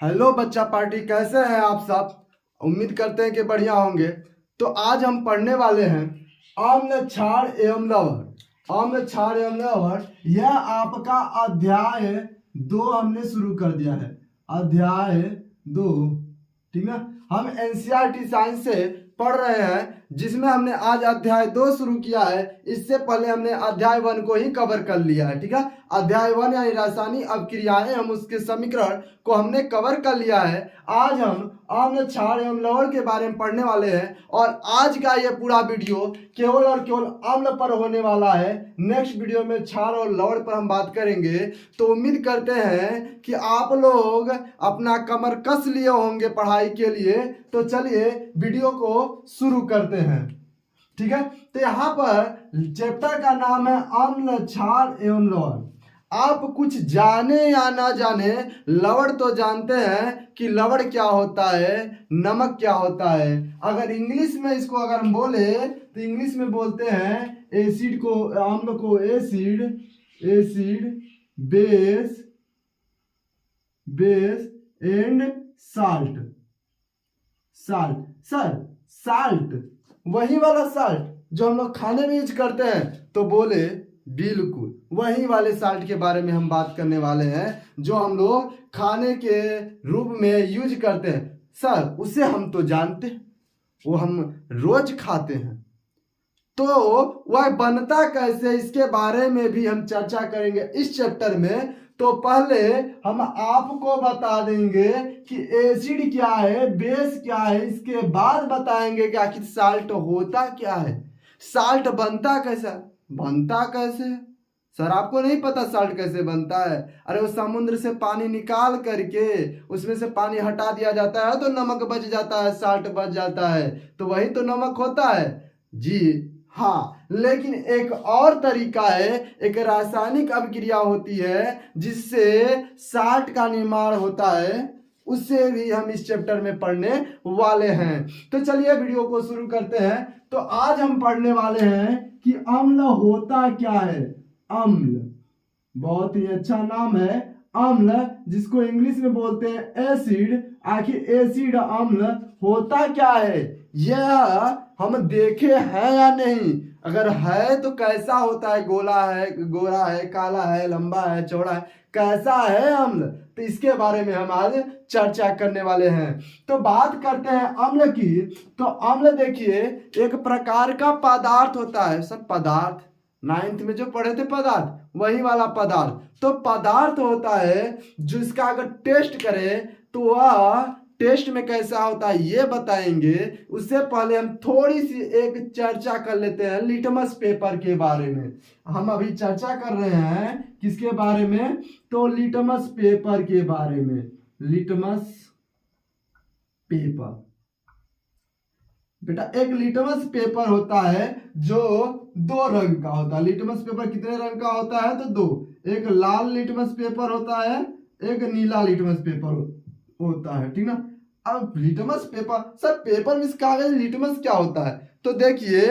Hello बच्चा party, कैसे हैं आप सब। उम्मीद करते हैं कि बढ़िया होंगे। तो आज हम पढ़ने वाले हैं आम्ल क्षार एवं लवण। आम्ल क्षार एवं लवण यह आपका अध्याय 2 हमने शुरू कर दिया है। अध्याय 2, ठीक ना। हम एनसीईआरटी साइंस से पढ़ रहे हैं, जिसमें हमने आज अध्याय 2 शुरू किया है। इससे पहले हमने अध्याय 1 को ही कवर कर लिया है, ठीक है। अध्याय 1 यानी रासायनिक अभिक्रियाएं, हम उसके समीकरण को हमने कवर कर लिया है। आज हम आम्ल क्षार एवं लवण के बारे में पढ़ने वाले हैं और आज का ये पूरा वीडियो केवल और केवल अम्ल पर होने वाला है। नेक्स्ट वीडियो में क्षार और लवण पर हम बात करेंगे। तो उम्मीद करते हैं कि आप लोग अपना कमर कस लिए होंगे पढ़ाई के लिए। तो चलिए वीडियो को शुरू करते हैं, ठीक है। तो यहाँ पर चैप्टर का नाम है अम्ल क्षार एवं लवण। आप कुछ जाने या ना जाने, लवण तो जानते हैं कि लवण क्या होता है, नमक क्या होता है। अगर इंग्लिश में इसको अगर हम बोले तो इंग्लिश में बोलते हैं एसिड को, अम्ल को acid, base and salt. Salt वही वाला साल्ट जो हम लोग खाने में यूज करते हैं। तो बोले बिल्कुल वही वाले साल्ट के बारे में हम बात करने वाले हैं, जो हम लोग खाने के रूप में यूज करते हैं। सर उसे हम तो जानते हैं, वो हम रोज खाते हैं। तो वह बनता कैसे, इसके बारे में भी हम चर्चा करेंगे इस चैप्टर में। तो पहले हम आपको बता देंगे कि एसिड क्या है, बेस क्या है। इसके बाद बताएंगे कि आखिर साल्ट होता क्या है, साल्ट बनता कैसे। सर आपको नहीं पता साल्ट कैसे बनता है? अरे वो समुद्र से पानी निकाल करके उसमें से पानी हटा दिया जाता है तो नमक बच जाता है, साल्ट बच जाता है। तो वही तो नमक होता है जी हाँ। लेकिन एक और तरीका है, एक रासायनिक अभिक्रिया होती है जिससे साल्ट का निर्माण होता है। उससे भी हम इस चैप्टर में पढ़ने वाले हैं। तो चलिए वीडियो को शुरू करते हैं। तो आज हम पढ़ने वाले हैं कि अम्ल होता क्या है। अम्ल बहुत ही अच्छा नाम है, अम्ल, जिसको इंग्लिश में बोलते हैं एसिड। आखिर एसिड अम्ल होता क्या है, यह हम देखे हैं या नहीं। अगर है तो कैसा होता है, गोला है, गोरा है, काला है, लंबा है, चौड़ा है, कैसा है अम्ल। तो इसके बारे में हम आज चर्चा करने वाले हैं। तो बात करते हैं अम्ल की। तो अम्ल देखिए एक प्रकार का पदार्थ होता है। सब पदार्थ 9th में जो पढ़े थे पदार्थ, वही वाला पदार्थ। तो पदार्थ होता है जिसका अगर टेस्ट करें तो वह टेस्ट में कैसा होता है ये बताएंगे। उससे पहले हम थोड़ी सी एक चर्चा कर लेते हैं लिटमस पेपर के बारे में। हम अभी चर्चा कर रहे हैं किसके बारे में, तो लिटमस पेपर के बारे में। लिटमस पेपर बेटा, एक लिटमस पेपर होता है जो 2 रंग का होता है। लिटमस पेपर कितने रंग का होता है, तो 2। एक लाल लिटमस पेपर होता है, एक नीला लिटमस पेपर होता है, ठीक ना। अब लिटमस पेपर, सर पेपर में कागज, लिटमस क्या होता है। तो देखिए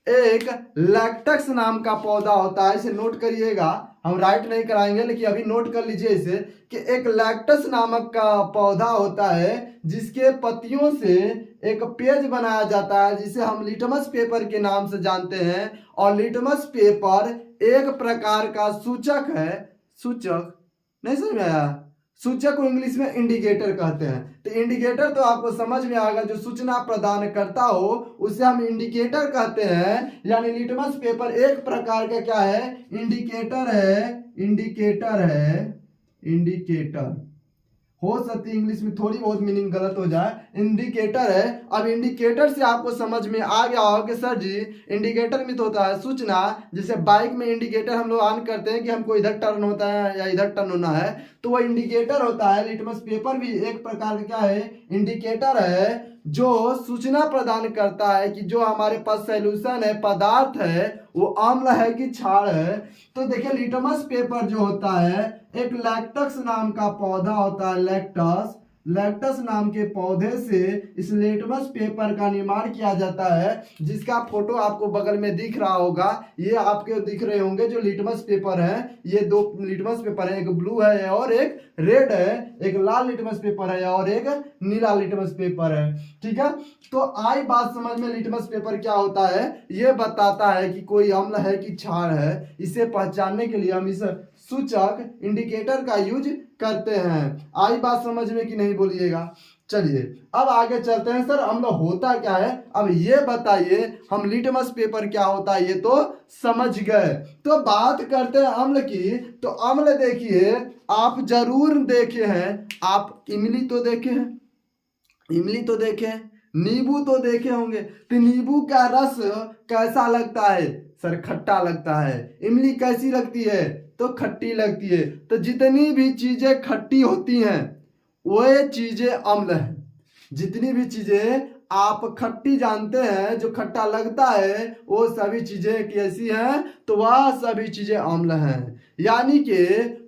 एक लैक्टक्स नाम का पौधा होता है, इसे नोट करिएगा। हम राइट नहीं कराएंगे लेकिन अभी नोट कर लीजिए इसे, कि एक लैक्टस नामक का पौधा होता है जिसके पत्तियों से एक पेज बनाया जाता है, जिसे हम लिटमस पेपर के नाम से जानते हैं। और लिटमस पेपर एक प्रकार का सूचक है। सूचक नहीं समझ में आया? सूचक को इंग्लिश में इंडिकेटर कहते हैं। तो इंडिकेटर तो आपको समझ में आएगा, जो सूचना प्रदान करता हो उसे हम इंडिकेटर कहते हैं। यानी लिटमस पेपर एक प्रकार का क्या है, इंडिकेटर हो सकती है इंग्लिश में थोड़ी बहुत मीनिंग गलत हो जाए, इंडिकेटर है। अब इंडिकेटर से आपको समझ में आ गया होगा कि सर जी इंडिकेटर में तो होता है सूचना। जैसे बाइक में इंडिकेटर हम लोग ऑन करते हैं कि हमको इधर टर्न होता है या इधर टर्न होना है, तो वह इंडिकेटर होता है। लिटमस पेपर भी एक प्रकार का क्या है, इंडिकेटर है, जो सूचना प्रदान करता है कि जो हमारे पास सॉल्यूशन है, पदार्थ है, वो अम्ल है कि क्षार है। तो देखिए लिटमस पेपर जो होता है एक लैक्टस नाम का पौधा होता है, लैक्टस नाम के पौधे से इस लिटमस पेपर का निर्माण किया जाता है, जिसका फोटो आपको बगल में दिख रहा होगा। ये आपके दिख रहे होंगे जो लिटमस पेपर है। ये दो लिटमस पेपर है, एक ब्लू है और एक रेड है, एक लाल लिटमस पेपर है और एक नीला लिटमस पेपर है। ठीक है, तो आई बात समझ में, लिटमस पेपर क्या होता है, ये बताता है कि कोई अम्ल है कि क्षार है। इसे पहचानने के लिए हम इस सूचक इंडिकेटर का यूज करते हैं। आई बात समझ में कि नहीं, बोलिएगा। चलिए अब आगे चलते हैं। सर अम्ल होता क्या है, अब ये बताइए। हम लिटमस पेपर क्या होता है ये तो समझ गए, तो बात करते हैं अम्ल की। तो अम्ल देखिए, आप जरूर देखे हैं, आप इमली तो देखे हैं, इमली तो देखे हैं, नींबू तो देखे होंगे। तो नींबू का रस कैसा लगता है सर, खट्टा लगता है। इमली कैसी लगती है, तो खट्टी लगती है। तो जितनी भी चीजें खट्टी होती हैं वो चीजें अम्ल है। जितनी भी चीजें आप खट्टी जानते हैं, जो खट्टा लगता है, वो सभी चीजें कैसी हैं, तो वह सभी चीजें अम्ल हैं। यानी कि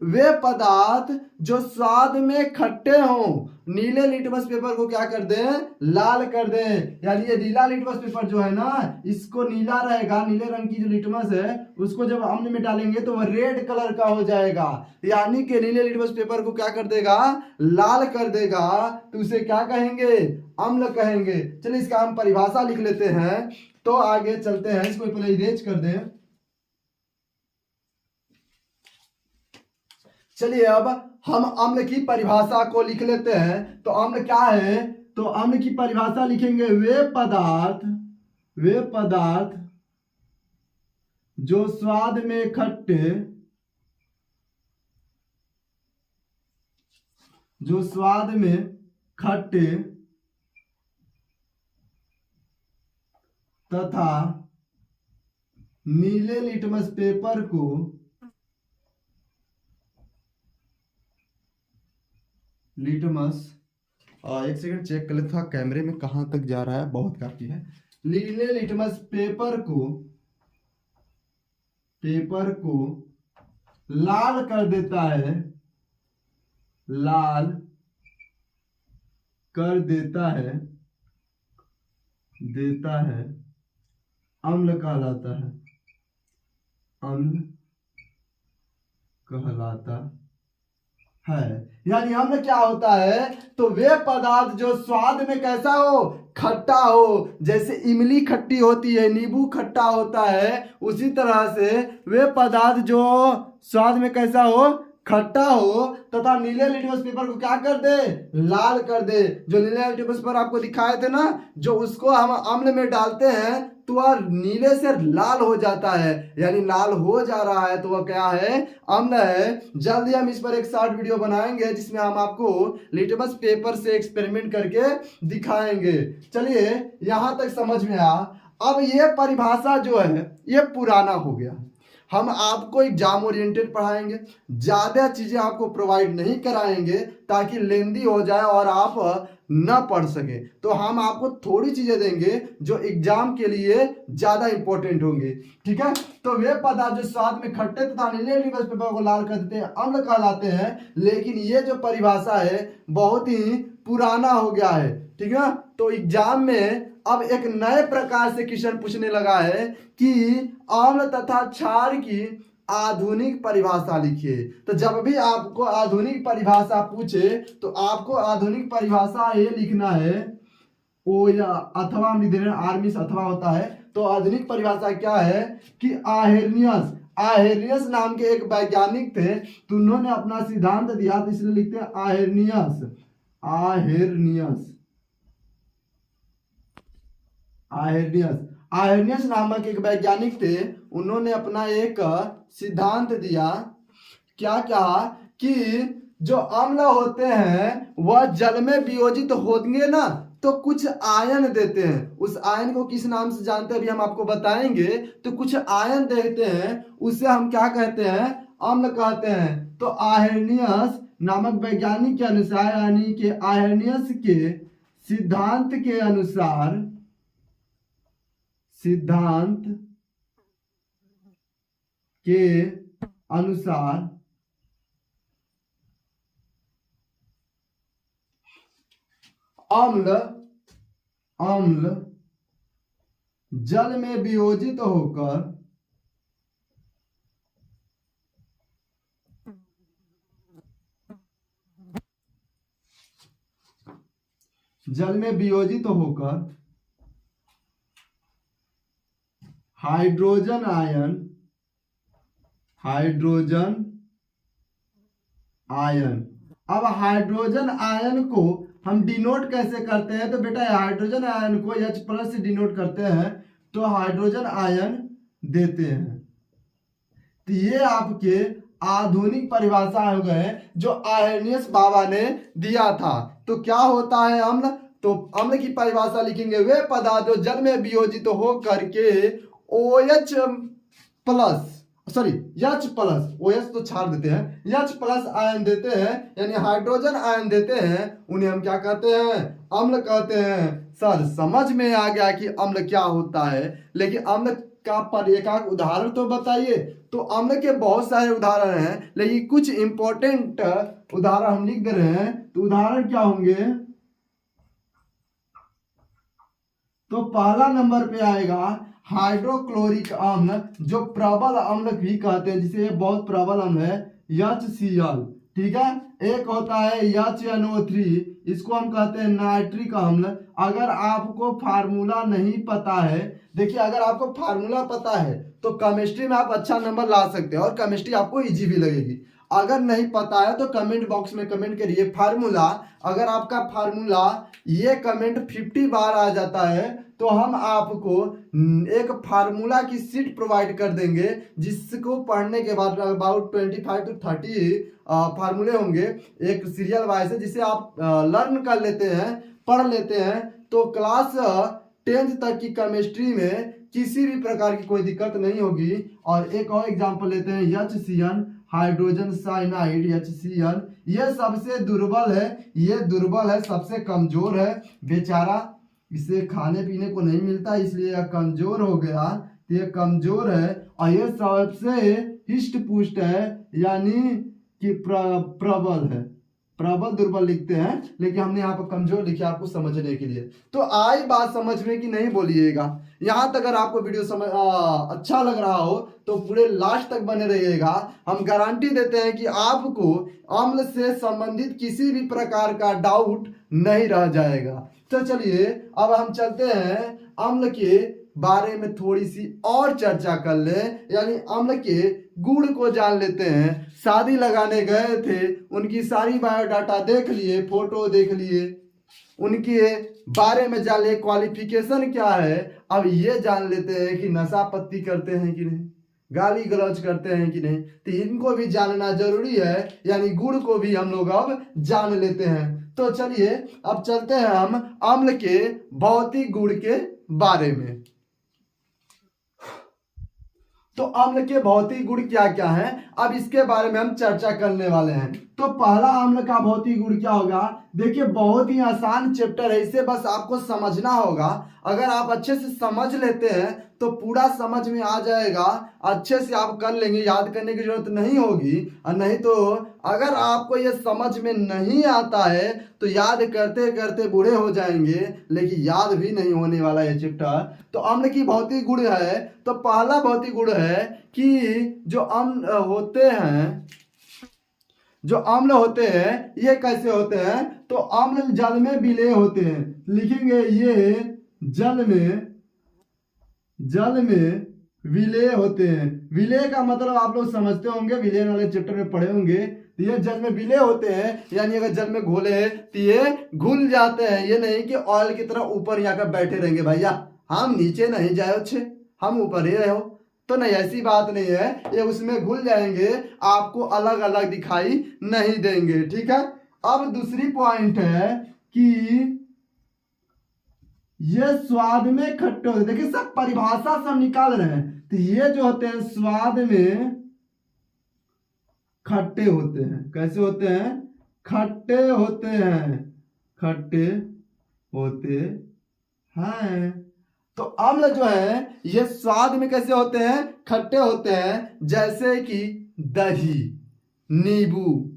वे पदार्थ जो स्वाद में खट्टे हों, नीले लिटमस पेपर को क्या कर दें, लाल कर दें। यानी ये नीला लिटमस पेपर जो है ना, इसको नीला रहेगा, नीले रंग की जो लिटमस है उसको जब अम्ल में डालेंगे तो वह रेड कलर का हो जाएगा। यानी कि नीले लिटमस पेपर को क्या कर देगा, लाल कर देगा। तो उसे क्या कहेंगे, अम्ल कहेंगे। चलिए इसका हम परिभाषा लिख लेते हैं, तो आगे चलते हैं। इसको पहले इरेज कर दें। चलिए अब हम अम्ल की परिभाषा को लिख लेते हैं। तो अम्ल क्या है, तो अम्ल की परिभाषा लिखेंगे, वे पदार्थ जो स्वाद में खट्टे, जो स्वाद में खट्टे तथा नीले लिटमस पेपर को एक सेकंड चेक कर लेता, कैमरे में कहां तक जा रहा है, बहुत काफी है। नीले लिटमस पेपर को लाल कर देता है, लाल कर देता है अम्ल कहलाता है, अम्ल कहलाता है। यानी अम्ल क्या होता है, तो वे पदार्थ जो स्वाद में कैसा हो, खट्टा हो। जैसे इमली खट्टी होती है, नींबू खट्टा होता है, उसी तरह से वे पदार्थ जो स्वाद में कैसा हो, खट्टा हो, तथा नीले लिटमस पेपर को क्या कर दे, लाल कर दे। जो नीले लिटमस पेपर आपको दिखाए थे ना, जो उसको हम अम्ल में डालते हैं तो वह नीले से लाल हो जाता है। यानी लाल हो जा रहा है तो वह क्या है, अम्ल है। जल्दी हम इस पर एक शॉर्ट वीडियो बनाएंगे जिसमें हम आपको लिटमस पेपर से एक्सपेरिमेंट करके दिखाएंगे। चलिए यहां तक समझ में आ। अब ये परिभाषा जो है ये पुराना हो गया। हम आपको एग्जाम ओरिएंटेड पढ़ाएंगे, ज्यादा चीजें आपको प्रोवाइड नहीं कराएंगे ताकि लेंदी हो जाए और आप न पढ़ सके। तो हम आपको थोड़ी चीजें देंगे जो एग्जाम के लिए ज्यादा इंपॉर्टेंट होंगे। ठीक है, तो वे पदार्थ जो स्वाद में खट्टे तथा नीले लिटमस पेपर को लाल कर देते हैं अम्ल कहलाते हैं। लेकिन ये जो परिभाषा है बहुत ही पुराना हो गया है। ठीक है, तो एग्जाम में अब एक नए प्रकार से क्वेश्चन पूछने लगा है कि अम्ल तथा क्षार की आधुनिक परिभाषा लिखिए। तो जब भी आपको आधुनिक परिभाषा पूछे तो आपको आधुनिक परिभाषा ये लिखना है, ओ या अथवा हम लिख दे रहे हैं, आर्मिस अथवा होता है। तो आधुनिक परिभाषा क्या है कि आहेर्नियस नाम के एक वैज्ञानिक थे, तो उन्होंने अपना सिद्धांत दिया, तो इसलिए लिखते हैं आहेर्नियस नामक एक वैज्ञानिक थे। उन्होंने अपना एक सिद्धांत दिया। क्या कहा कि जो अम्ल होते हैं वह जल में वियोजित होंगे ना, तो कुछ आयन देते हैं। उस आयन को किस नाम से जानते हैं अभी हम आपको बताएंगे। तो कुछ आयन देते हैं, उसे हम क्या कहते हैं, अम्ल कहते हैं। तो आहेर्नियस नामक वैज्ञानिक के अनुसार, यानी कि आहेर्नियस के सिद्धांत के अनुसार, अम्ल अम्ल जल में वियोजित होकर हाइड्रोजन आयन। अब हाइड्रोजन आयन को हम डिनोट कैसे करते हैं? तो बेटा हाइड्रोजन आयन को H+ से डिनोट करते हैं, तो हाइड्रोजन आयन देते हैं। तो ये आपके आधुनिक परिभाषा हो गए जो आयरनियस बाबा ने दिया था। तो क्या होता है अम्ल? तो अम्ल की परिभाषा लिखेंगे, वे पदार्थ जो जल में वियोजित हो करके OH+ तो छाड़ देते हैं, H+ आयन देते हैं, यानी हाइड्रोजन आयन देते हैं, उन्हें हम क्या कहते हैं? अम्ल कहते हैं। सर समझ में आ गया कि अम्ल क्या होता है, लेकिन अम्ल का पर एक उदाहरण तो बताइए। तो अम्ल के बहुत सारे उदाहरण हैं, लेकिन कुछ इंपॉर्टेंट उदाहरण हम लिख दे रहे हैं। तो उदाहरण क्या होंगे? तो पहला नंबर पे आएगा हाइड्रोक्लोरिक अम्ल, जो प्रबल अम्ल भी कहते हैं, जिसे बहुत प्रबल अम्ल है, HCl। ठीक है। एक होता है HNO3, इसको हम कहते हैं नाइट्रिक अम्ल। अगर आपको फार्मूला नहीं पता है, देखिए अगर आपको फार्मूला पता है तो केमिस्ट्री में आप अच्छा नंबर ला सकते हैं और केमिस्ट्री आपको इजी भी लगेगी। अगर नहीं पता है तो कमेंट बॉक्स में कमेंट करिए फार्मूला। अगर आपका फार्मूला ये कमेंट 50 बार आ जाता है तो हम आपको एक फार्मूला की सीट प्रोवाइड कर देंगे, जिसको पढ़ने के बाद अबाउट 25 to 30 फार्मूले होंगे एक सीरियल वाइज से, जिसे आप लर्न कर लेते हैं, पढ़ लेते हैं। तो क्लास 10th तक की केमिस्ट्री में किसी भी प्रकार की कोई दिक्कत नहीं होगी। और एक और एग्जांपल लेते हैं, HCN हाइड्रोजन साइनाइड HCN। ये सबसे दुर्बल है, ये दुर्बल है, सबसे कमजोर है बेचारा, इसे खाने पीने को नहीं मिलता, इसलिए यह कमजोर हो गया। तो ये कमजोर है और ये सबसे हिष्ट पुष्ट है, यानी कि प्रबल है। प्रबल दुर्बल लिखते हैं, लेकिन हमने यहाँ पर कमजोर लिखा आपको समझने के लिए। तो आई बात समझ में कि नहीं बोलिएगा। यहाँ तक अगर आपको वीडियो अच्छा लग रहा हो तो पूरे लास्ट तक बने रहिएगा। हम गारंटी देते हैं कि आपको अम्ल से संबंधित किसी भी प्रकार का डाउट नहीं रह जाएगा। तो चलिए अब हम चलते हैं अम्ल के बारे में थोड़ी सी और चर्चा कर ले, यानी अम्ल के गुण को जान लेते हैं। शादी लगाने गए थे, उनकी सारी बायोडाटा देख लिए, फोटो देख लिए, उनके बारे में जान लिए, क्वालिफिकेशन क्या है। अब ये जान लेते हैं कि नशा पत्ती करते हैं कि नहीं, गाली गलौज करते हैं कि नहीं। तो इनको भी जानना जरूरी है, यानी गुण को भी हम लोग अब जान लेते हैं। तो चलिए अब चलते हैं हम अम्ल के भौतिक गुण के बारे में। तो अम्ल के भौतिक गुण क्या क्या हैं, अब इसके बारे में हम चर्चा करने वाले हैं। तो पहला अम्ल का भौतिक गुण क्या होगा? देखिए बहुत ही आसान चैप्टर है, इसे बस आपको समझना होगा। अगर आप अच्छे से समझ लेते हैं तो पूरा समझ में आ जाएगा, अच्छे से आप कर लेंगे, याद करने की जरूरत नहीं होगी। और नहीं तो अगर आपको ये समझ में नहीं आता है तो याद करते करते बूढ़े हो जाएंगे, लेकिन याद भी नहीं होने वाला ये चैप्टर। तो अम्ल की भौतिक गुण है, तो पहला भौतिक गुण है कि जो अम्ल होते हैं ये कैसे होते हैं? तो अम्ल जल में विलेय होते हैं। लिखेंगे ये जल में विलेय होते हैं। विलेय का मतलब आप लोग समझते होंगे, विलेय वाले चैप्टर में पढ़े होंगे। तो ये जल में विलेय होते हैं, यानी अगर जल में घोले तो ये घुल जाते हैं। ये नहीं कि ऑयल की तरह ऊपर यहाँ कर बैठे रहेंगे, भैया हम नीचे नहीं जाए अच्छे, हम ऊपर ही रहो। तो नहीं, ऐसी बात नहीं है, ये उसमें घुल जाएंगे, आपको अलग अलग दिखाई नहीं देंगे। ठीक है। अब दूसरी पॉइंट है कि ये स्वाद में खट्टे होते हैं। देखिए सब परिभाषा सब निकाल रहे हैं। तो ये जो होते हैं स्वाद में खट्टे होते हैं। कैसे होते हैं? खट्टे होते हैं, खट्टे होते हैं। तो अम्ल जो है ये स्वाद में कैसे होते हैं? खट्टे होते हैं। जैसे कि दही, नींबू,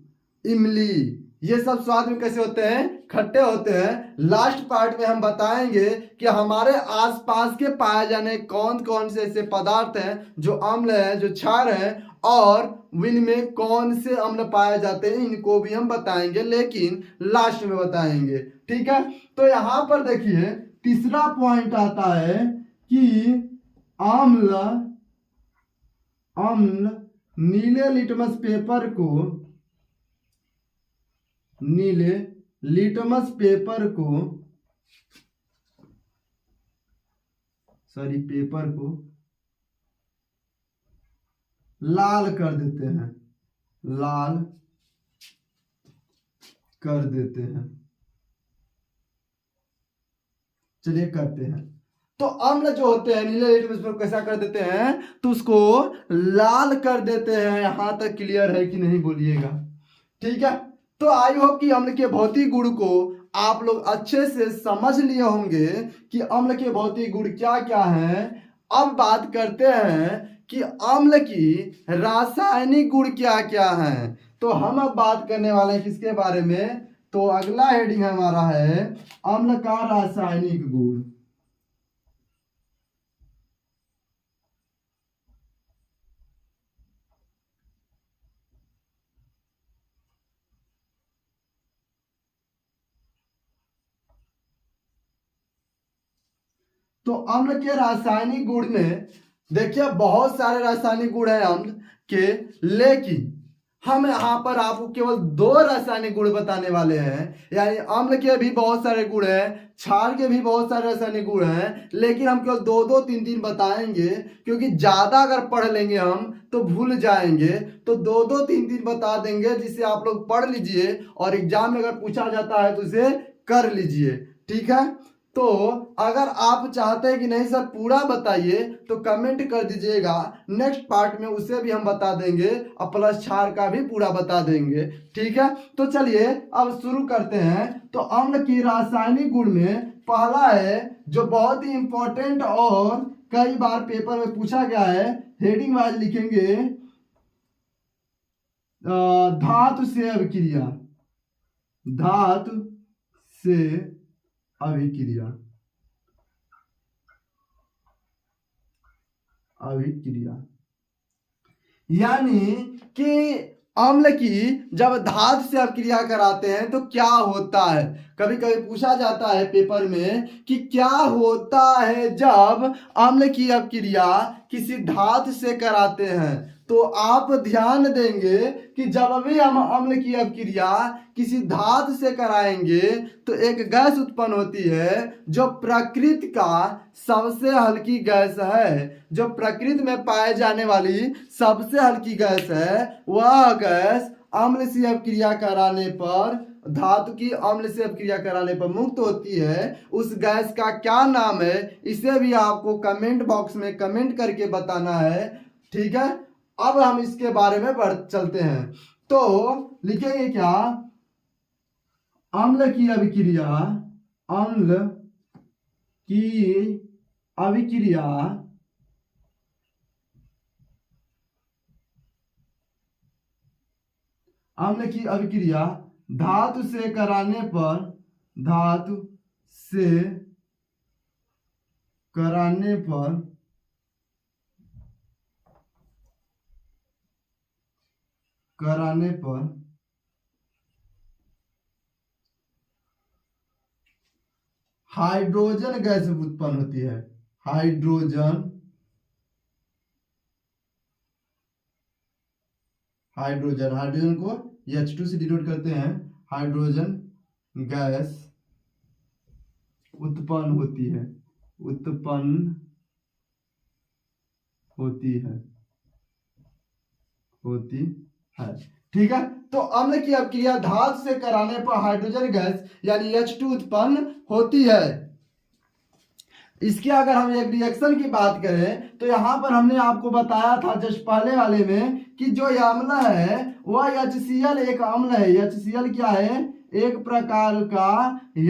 इमली, ये सब स्वाद में कैसे होते हैं, खट्टे होते हैं। लास्ट पार्ट में हम बताएंगे कि हमारे आसपास के पाए जाने कौन कौन से ऐसे पदार्थ हैं जो अम्ल है, जो क्षार है, और इनमें कौन से अम्ल पाए जाते हैं, इनको भी हम बताएंगे, लेकिन लास्ट में बताएंगे। ठीक है, तो यहां पर देखिए तीसरा पॉइंट आता है कि अम्ल अम्ल नीले लिटमस पेपर को पेपर को लाल कर देते हैं, चलिए करते हैं। तो अम्ल जो होते हैं नीले लिटमस पेपर कैसा कर देते हैं, तो उसको लाल कर देते हैं। यहां तक क्लियर है कि नहीं बोलिएगा। ठीक है, तो आई होप कि अम्ल के भौतिक गुण को आप लोग अच्छे से समझ लिए होंगे कि अम्ल के भौतिक गुण क्या क्या हैं। अब बात करते हैं कि अम्ल की रासायनिक गुण क्या क्या हैं। तो हम अब बात करने वाले हैं किसके बारे में, तो अगला हेडिंग हमारा है अम्ल का रासायनिक गुण। तो अम्ल के रासायनिक गुण में देखिए बहुत सारे रासायनिक गुण हैं अम्ल के, लेकिन हम यहाँ पर आपको केवल 2 रासायनिक गुण बताने वाले हैं। यानी अम्ल के भी बहुत सारे गुण हैं, क्षार के भी बहुत सारे रासायनिक गुण हैं, लेकिन हम केवल 2-2, 3-3 बताएंगे, क्योंकि ज्यादा अगर पढ़ लेंगे हम तो भूल जाएंगे। तो 2-2, 3-3 बता देंगे, जिसे आप लोग पढ़ लीजिए और एग्जाम में अगर पूछा जाता है तो उसे कर लीजिए। ठीक है, तो अगर आप चाहते हैं कि नहीं सर पूरा बताइए तो कमेंट कर दीजिएगा, नेक्स्ट पार्ट में उसे भी हम बता देंगे और प्लस क्षार का भी पूरा बता देंगे। ठीक है, तो चलिए अब शुरू करते हैं। तो अम्ल की रासायनिक गुण में पहला है जो बहुत ही इंपॉर्टेंट और कई बार पेपर में पूछा गया है, हेडिंग वाइज लिखेंगे धातु से अभिक्रिया, धातु से अभिक्रिया, यानी कि अम्ल की जब धातु से अभिक्रिया कराते हैं तो क्या होता है। कभी कभी पूछा जाता है पेपर में कि क्या होता है जब अम्ल की अभिक्रिया किसी धातु से कराते हैं। तो आप ध्यान देंगे कि जब भी हम अम्ल की अभिक्रिया किसी धातु से कराएंगे तो एक गैस उत्पन्न होती है जो प्रकृति का सबसे हल्की गैस है। जो प्रकृति में पाए जाने वाली सबसे हल्की गैस है, वह गैस अम्ल से अभिक्रिया कराने पर, धातु की अम्ल से अभिक्रिया कराने पर मुक्त होती है। उस गैस का क्या नाम है, इसे भी आपको कमेंट बॉक्स में कमेंट करके बताना है। ठीक है, अब हम इसके बारे में बढ़ चलते हैं। तो लिखेंगे क्या, अम्ल की अभिक्रिया, अम्ल की अभिक्रिया अम्ल की अभिक्रिया धातु से कराने पर, धातु से कराने पर हाइड्रोजन गैस उत्पन्न होती है। हाइड्रोजन को H2 से डिनोट करते हैं। हाइड्रोजन गैस उत्पन्न होती है। ठीक है, तो अम्ल की अभिक्रिया धातु से कराने पर हाइड्रोजन गैस यानी H2 उत्पन्न होती है। इसके अगर हम एक रिएक्शन की बात करें तो यहां पर हमने आपको बताया था जस्ट पहले वाले में कि जो ये अम्ल है वह HCl एक अम्ल है। HCl क्या है, एक प्रकार का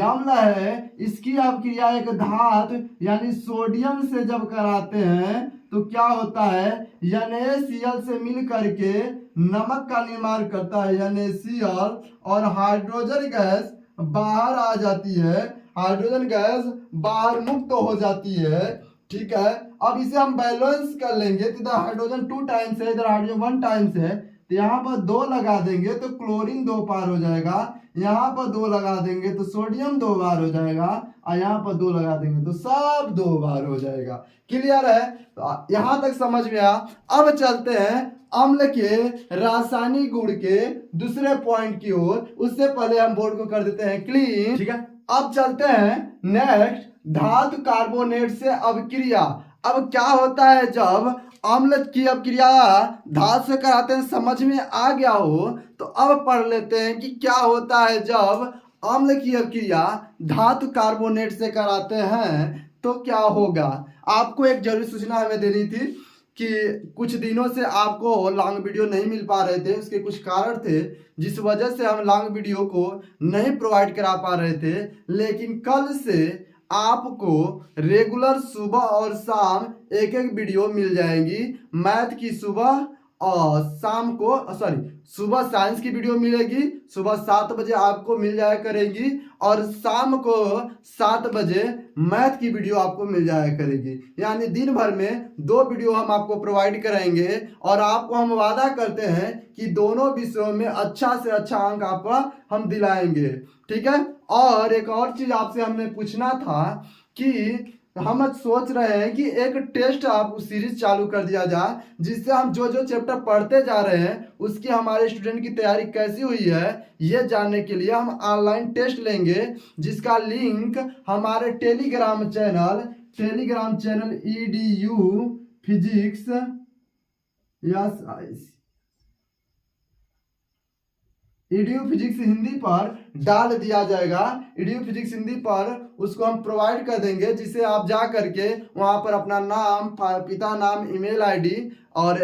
अम्ल है। इसकी अभिक्रिया एक धातु यानी सोडियम से जब कराते हैं तो क्या होता है, NaCl से मिल करके नमक का निर्माण करता है NaCl, और हाइड्रोजन गैस बाहर आ जाती है, हाइड्रोजन गैस बाहर मुक्त हो जाती है। ठीक है, अब इसे हम बैलेंस कर लेंगे, तो इधर हाइड्रोजन 2 टाइम्स है, इधर हाइड्रोजन 1 टाइम्स है, तो यहाँ पर 2 लगा देंगे तो क्लोरीन 2 बार हो जाएगा, यहाँ पर 2 लगा देंगे तो सोडियम 2 बार हो जाएगा, और यहाँ पर 2 लगा देंगे तो सब 2 बार हो जाएगा। क्लियर है? तो यहाँ तक समझ में आया। अब चलते हैं अम्ल के रासायनिक गुण के दूसरे पॉइंट की ओर। उससे पहले हम बोर्ड को कर देते हैं क्लीन। ठीक है, अब चलते हैं नेक्स्ट, धातु कार्बोनेट से अभिक्रिया। अब क्या होता है जब अम्ल की अभिक्रिया धातु से कराते हैं, समझ में आ गया हो तो अब पढ़ लेते हैं कि क्या होता है जब अम्ल की अभिक्रिया धातु कार्बोनेट से कराते हैं तो क्या होगा। आपको एक जरूरी सूचना हमें देनी थी कि कुछ दिनों से आपको लॉन्ग वीडियो नहीं मिल पा रहे थे, उसके कुछ कारण थे जिस वजह से हम लॉन्ग वीडियो को नहीं प्रोवाइड करा पा रहे थे। लेकिन कल से आपको रेगुलर सुबह और शाम एक एक वीडियो मिल जाएंगी। मैथ की सुबह और शाम को सुबह साइंस की वीडियो मिलेगी, सुबह 7 बजे आपको मिल जाया करेगी, और शाम को 7 बजे मैथ की वीडियो आपको मिल जाया करेगी। यानी दिन भर में 2 वीडियो हम आपको प्रोवाइड कराएंगे, और आपको हम वादा करते हैं कि दोनों विषयों में अच्छा से अच्छा अंक आपका हम दिलाएंगे। ठीक है, और एक और चीज आपसे हमने पूछना था कि हम सोच रहे हैं कि एक टेस्ट आप सीरीज चालू कर दिया जाए, जिससे हम जो जो चैप्टर पढ़ते जा रहे हैं उसकी हमारे स्टूडेंट की तैयारी कैसी हुई है ये जानने के लिए हम ऑनलाइन टेस्ट लेंगे, जिसका लिंक हमारे Telegram channel EDU physics EDU physics Hindi पर डाल दिया जाएगा। EDU फिजिक्स हिंदी पर उसको हम प्रोवाइड कर देंगे, जिसे आप जा करके वहां पर अपना नाम, पिता नाम, ईमेल आईडी और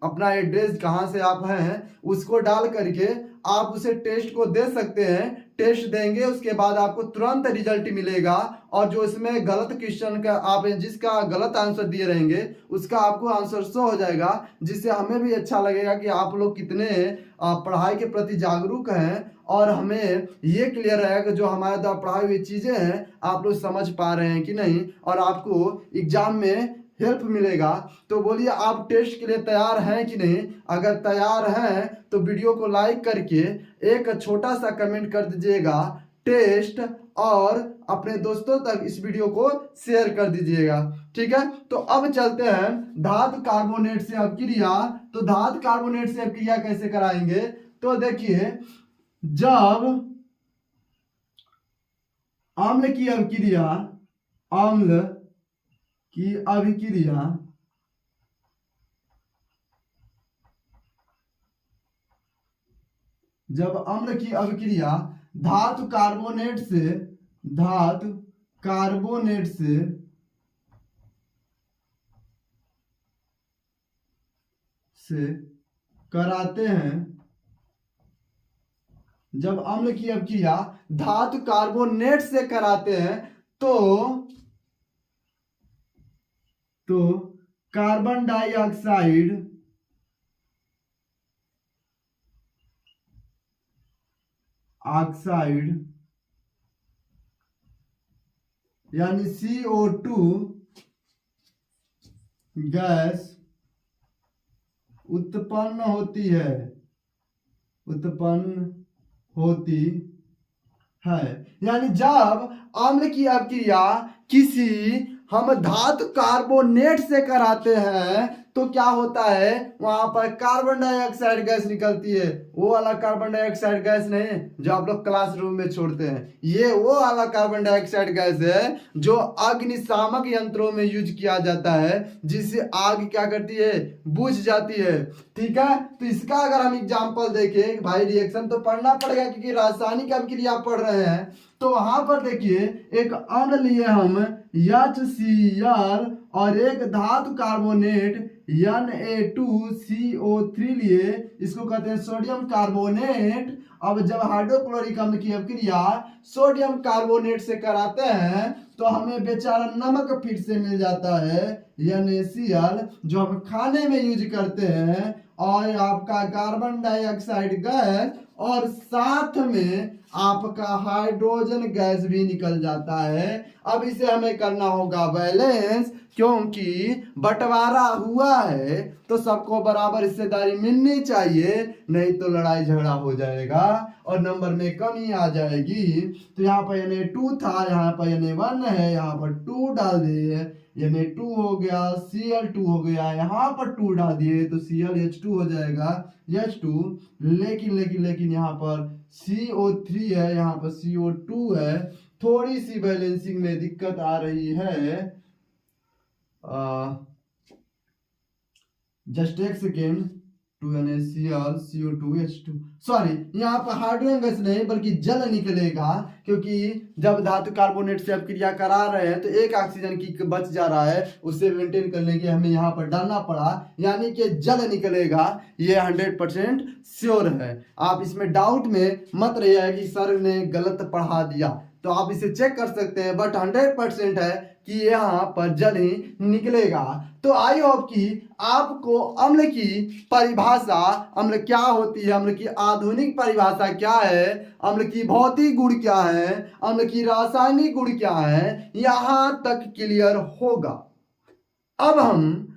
अपना एड्रेस कहाँ से आप हैं उसको डाल करके आप उसे टेस्ट को दे सकते हैं। टेस्ट देंगे उसके बाद आपको तुरंत रिजल्ट मिलेगा, और जो इसमें गलत क्वेश्चन का आप जिसका गलत आंसर दिए रहेंगे उसका आपको आंसर शो हो जाएगा, जिससे हमें भी अच्छा लगेगा कि आप लोग कितने पढ़ाई के प्रति जागरूक हैं, और हमें ये क्लियर रहेगा कि जो हमारे द्वारा पढ़ाई हुई चीजें हैं आप लोग समझ पा रहे हैं कि नहीं, और आपको एग्जाम में हेल्प मिलेगा। तो बोलिए आप टेस्ट के लिए तैयार हैं कि नहीं? अगर तैयार हैं तो वीडियो को लाइक करके एक छोटा सा कमेंट कर दीजिएगा टेस्ट, और अपने दोस्तों तक इस वीडियो को शेयर कर दीजिएगा। ठीक है, तो अब चलते हैं धातु कार्बोनेट से अभिक्रिया। तो धातु कार्बोनेट से अभिक्रिया कैसे कराएंगे? तो देखिए, जब अम्ल की अभिक्रिया जब अम्ल की अभिक्रिया धातु कार्बोनेट से कराते हैं, जब अम्ल की अभिक्रिया धातु कार्बोनेट से कराते हैं तो कार्बन डाइऑक्साइड यानी CO2 गैस उत्पन्न होती है। यानी जब अम्ल की अभिक्रिया किसी हम धातु कार्बोनेट से कराते हैं तो क्या होता है, वहां पर कार्बन डाइऑक्साइड गैस निकलती है। वो वाला कार्बन डाइऑक्साइड गैस नहीं जो आप लोग क्लासरूम में छोड़ते हैं, ये वो वाला कार्बन डाइऑक्साइड गैस है जो अग्निशामक यंत्रों में यूज किया जाता है, जिससे आग क्या करती है, बुझ जाती है। ठीक है, तो इसका अगर हम एग्जाम्पल देखें भाई, रिएक्शन तो पढ़ना पड़ेगा क्योंकि रासायनिक अभिक्रिया पढ़ रहे हैं। तो वहां पर देखिए एक अम्ल लिए हम HCl और एक धातु कार्बोनेट Na2CO3 लिए, इसको कहते हैं सोडियम कार्बोनेट। अब जब हाइड्रोक्लोरिक अम्ल की अभिक्रिया सोडियम कार्बोनेट से कराते हैं तो हमें बेचारा नमक फिर से मिल जाता है NaCl, जो हम खाने में यूज करते हैं, और आपका कार्बन डाइऑक्साइड गैस और साथ में आपका हाइड्रोजन गैस भी निकल जाता है। अब इसे हमें करना होगा बैलेंस, क्योंकि बंटवारा हुआ है तो सबको बराबर हिस्सेदारी मिलनी चाहिए, नहीं तो लड़ाई झगड़ा हो जाएगा और नंबर में कमी आ जाएगी। तो यहाँ पर Na2 था, यहाँ पर Na1 है, यहाँ पर 2 डाल दिए, Na2 हो गया, Cl2 हो गया, यहाँ पर 2 डाल दिए तो ClH2 हो जाएगा, H2। लेकिन यहाँ पर CO3 है, यहाँ पर CO2 है। थोड़ी सी बैलेंसिंग में दिक्कत आ रही है, जस्ट एक second. 2NaCl CO2 H2, sorry यहाँ पर हाइड्रोजन गैस नहीं बल्कि जल निकलेगा, क्योंकि जब धातु कार्बोनेट से अब क्रिया करा रहे हैं तो एक ऑक्सीजन की बच जा रहा है, उसे मेंटेन करने के हमें यहाँ पर डालना पड़ा, यानी कि जल निकलेगा। ये 100% श्योर है। आप इसमें डाउट में मत रहिए कि सर ने गलत पढ़ा दिया, तो आप इसे चेक कर सकते हैं, बट 100% है कि यहाँ पर जल ही निकलेगा। तो आई होप कि आपको अम्ल की परिभाषा, अम्ल क्या होती है, अम्ल की आधुनिक परिभाषा क्या है, अम्ल की भौतिक गुण क्या है, अम्ल की रासायनिक गुण क्या है, यहां तक क्लियर होगा। अब हम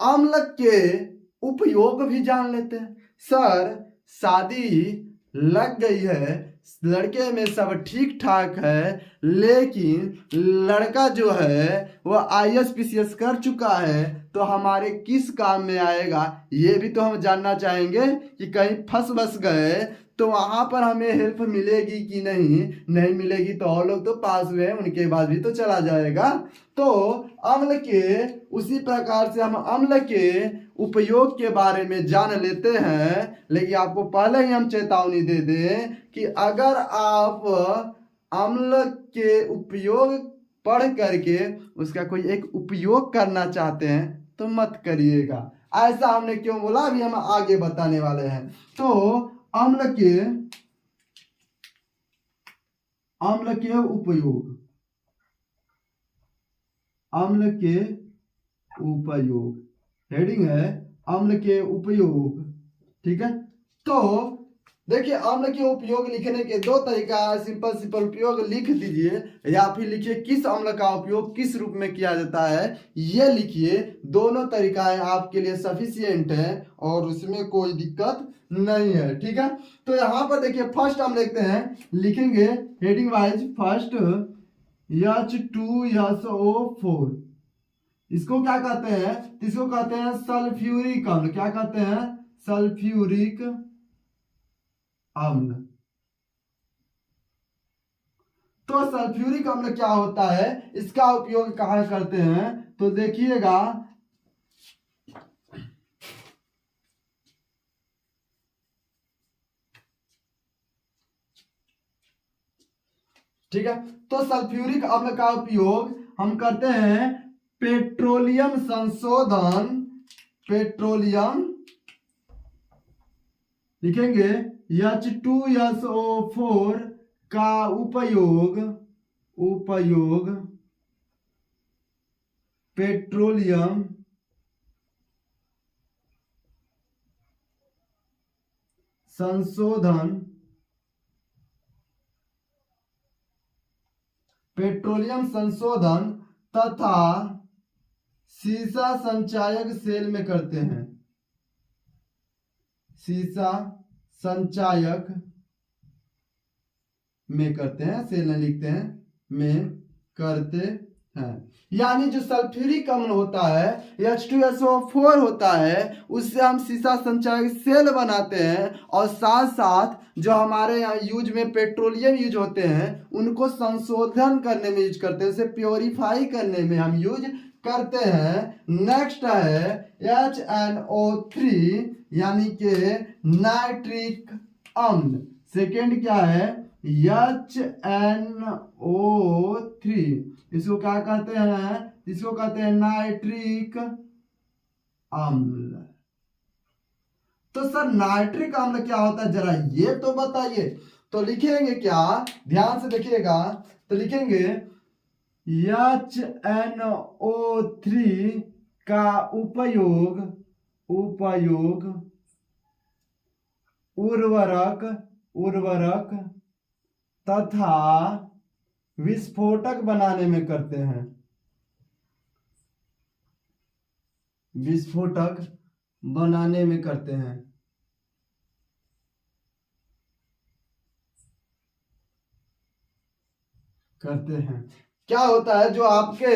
अम्ल के उपयोग भी जान लेते हैं। सर शादी लग गई है, लड़के में सब ठीक ठाक है, लेकिन लड़का जो है वह ISPCS कर चुका है, तो हमारे किस काम में आएगा ये भी तो हम जानना चाहेंगे कि कहीं फंस बस गए तो वहां पर हमें हेल्प मिलेगी कि नहीं। नहीं मिलेगी तो और लोग तो पास हुए हैं, उनके बाद भी तो चला जाएगा। तो अम्ल के उसी प्रकार से हम अम्ल के उपयोग के बारे में जान लेते हैं, लेकिन आपको पहले ही हम चेतावनी दे दें कि अगर आप अम्ल के उपयोग पढ़ करके उसका कोई एक उपयोग करना चाहते हैं तो मत करिएगा। ऐसा हमने क्यों बोला अभी हम आगे बताने वाले हैं। तो अम्ल के उपयोग, अम्ल के उपयोग, हेडिंग है अम्ल के उपयोग, ठीक है। तो देखिए अम्ल के उपयोग लिखने के दो तरीका है, सिंपल उपयोग लिख दीजिए या फिर लिखिए किस अम्ल का उपयोग किस रूप में किया जाता है, ये लिखिए। दोनों तरीकाएं आपके लिए सफिशिएंट है और उसमें कोई दिक्कत नहीं है, ठीक है। तो यहाँ पर देखिए फर्स्ट हम लिखते हैं, लिखेंगे हेडिंग वाइज फर्स्ट H2SO4, इसको क्या कहते हैं, इसको कहते हैं सल्फ्यूरिक अम्ल। क्या कहते हैं, सल्फ्यूरिक अम्ल। तो सल्फ्यूरिक अम्ल क्या होता है, इसका उपयोग कहाँ करते हैं, तो देखिएगा ठीक है। तो सल्फ्यूरिक अम्ल का उपयोग हम करते हैं पेट्रोलियम संशोधन, पेट्रोलियम लिखेंगे H2SO4 का उपयोग पेट्रोलियम संशोधन, पेट्रोलियम संशोधन तथा सीसा संचायक सेल में करते हैं, सीसा संचायक में करते हैं, सेल नहीं लिखते हैं, में करते हैं। यानी जो सल्फ्यूरिक अम्ल होता है H2SO4 होता है, उससे हम सीसा संचायक सेल बनाते हैं और साथ साथ जो हमारे यहाँ यूज में पेट्रोलियम यूज होते हैं उनको संशोधन करने में यूज करते हैं, उसे प्योरीफाई करने में हम यूज करते हैं। नेक्स्ट है HNO3 यानी कि नाइट्रिक अम्ल। सेकेंड क्या है HNO3, इसको क्या कहते हैं, इसको कहते हैं नाइट्रिक अम्ल। तो सर नाइट्रिक अम्ल क्या होता है जरा ये तो बताइए। तो लिखेंगे क्या, ध्यान से देखिएगा, तो लिखेंगे HNO3 का उपयोग उर्वरक तथा विस्फोटक बनाने में करते हैं। विस्फोटक बनाने में करते हैं। क्या होता है, जो आपके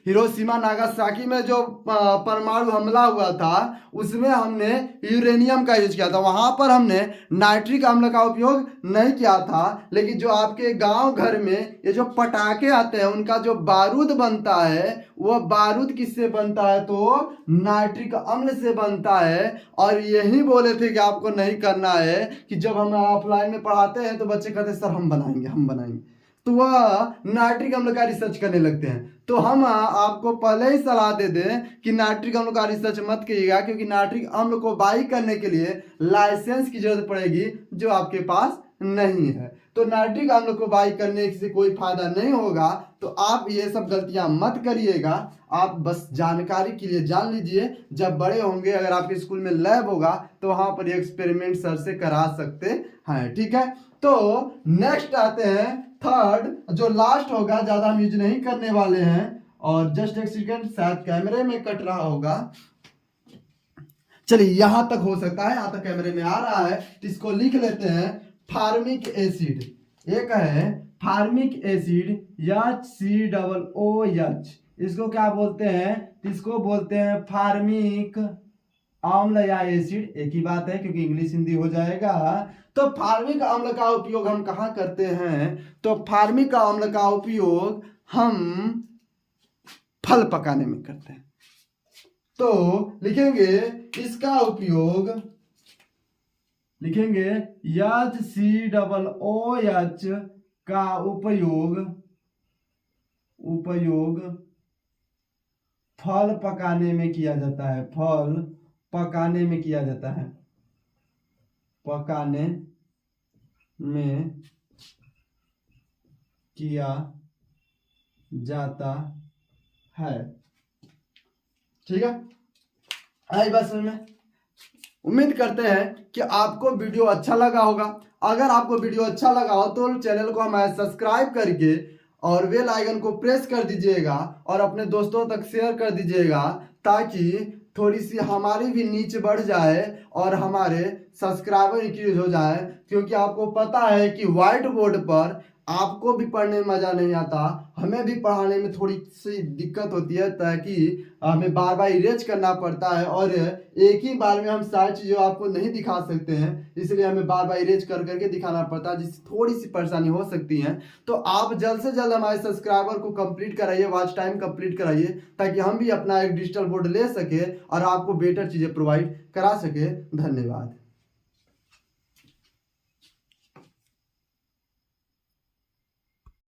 हिरोशिमा नागासाकी में जो परमाणु हमला हुआ था उसमें हमने यूरेनियम का यूज किया था। वहां पर हमने नाइट्रिक अम्ल का उपयोग नहीं किया था, लेकिन जो आपके गांव घर में ये जो पटाखे आते हैं उनका जो बारूद बनता है वो बारूद किससे बनता है, तो नाइट्रिक अम्ल से बनता है। और यही बोले थे कि आपको नहीं करना है कि जब हम ऑफलाइन में पढ़ाते हैं तो बच्चे कहते हैं सर हम बनाएंगे, तो वह नाइट्रिक अम्ल का रिसर्च करने लगते हैं। तो हम आपको पहले ही सलाह दे दें कि नाइट्रिक अम्ल का रिसर्च मत कीजिएगा, क्योंकि नाइट्रिक अम्ल को बाई करने के लिए लाइसेंस की जरूरत पड़ेगी जो आपके पास नहीं है। तो नाइट्रिक अम्ल को बाई करने से कोई फायदा नहीं होगा। तो आप ये सब गलतियां मत करिएगा। आप बस जानकारी के लिए जान लीजिए, जब बड़े होंगे अगर आपके स्कूल में लैब होगा तो वहां पर एक्सपेरिमेंट सर से करा सकते हैं। ठीक है, तो नेक्स्ट आते हैं थर्ड, जो लास्ट होगा, ज्यादा हम यूज नहीं करने वाले हैं। और जस्ट एक सेकेंड, शायद कैमरे में कट रहा होगा। चलिए यहां तक हो सकता है, यहां तक कैमरे में आ रहा है, तो इसको लिख लेते हैं। फार्मिक एसिड, एक है फार्मिक एसिड HCOOH, इसको क्या बोलते हैं, इसको बोलते हैं फार्मिक अम्ल या एसिड, एक ही बात है क्योंकि इंग्लिश हिंदी हो जाएगा। तो फार्मिक अम्ल का उपयोग हम कहाँ करते हैं, तो फार्मिक अम्ल का उपयोग हम फल पकाने में करते हैं। तो लिखेंगे इसका उपयोग, लिखेंगे HCOOH का उपयोग फल पकाने में किया जाता है। फल पकाने में किया जाता है, पकाने में किया जाता है। ठीक है, आई बात समझ में। उम्मीद करते हैं कि आपको वीडियो अच्छा लगा होगा। अगर आपको वीडियो अच्छा लगा हो तो चैनल को हमारे सब्सक्राइब करके और बेल आइकन को प्रेस कर दीजिएगा और अपने दोस्तों तक शेयर कर दीजिएगा, ताकि थोड़ी सी हमारी भी नीचे बढ़ जाए और हमारे सब्सक्राइबर इंक्रीज हो जाए। क्योंकि आपको पता है कि व्हाइट बोर्ड पर आपको भी पढ़ने में मजा नहीं आता, हमें भी पढ़ाने में थोड़ी सी दिक्कत होती है, ताकि हमें बार बार इरेज करना पड़ता है और एक ही बार में हम सारी चीज़ें आपको नहीं दिखा सकते हैं, इसलिए हमें बार बार इरेज कर करके दिखाना पड़ता है, जिससे थोड़ी सी परेशानी हो सकती है। तो आप जल्द से जल्द हमारे सब्सक्राइबर को कंप्लीट कराइए, वॉच टाइम कंप्लीट कराइए, ताकि हम भी अपना एक डिजिटल बोर्ड ले सके और आपको बेटर चीज़ें प्रोवाइड करा सके। धन्यवाद।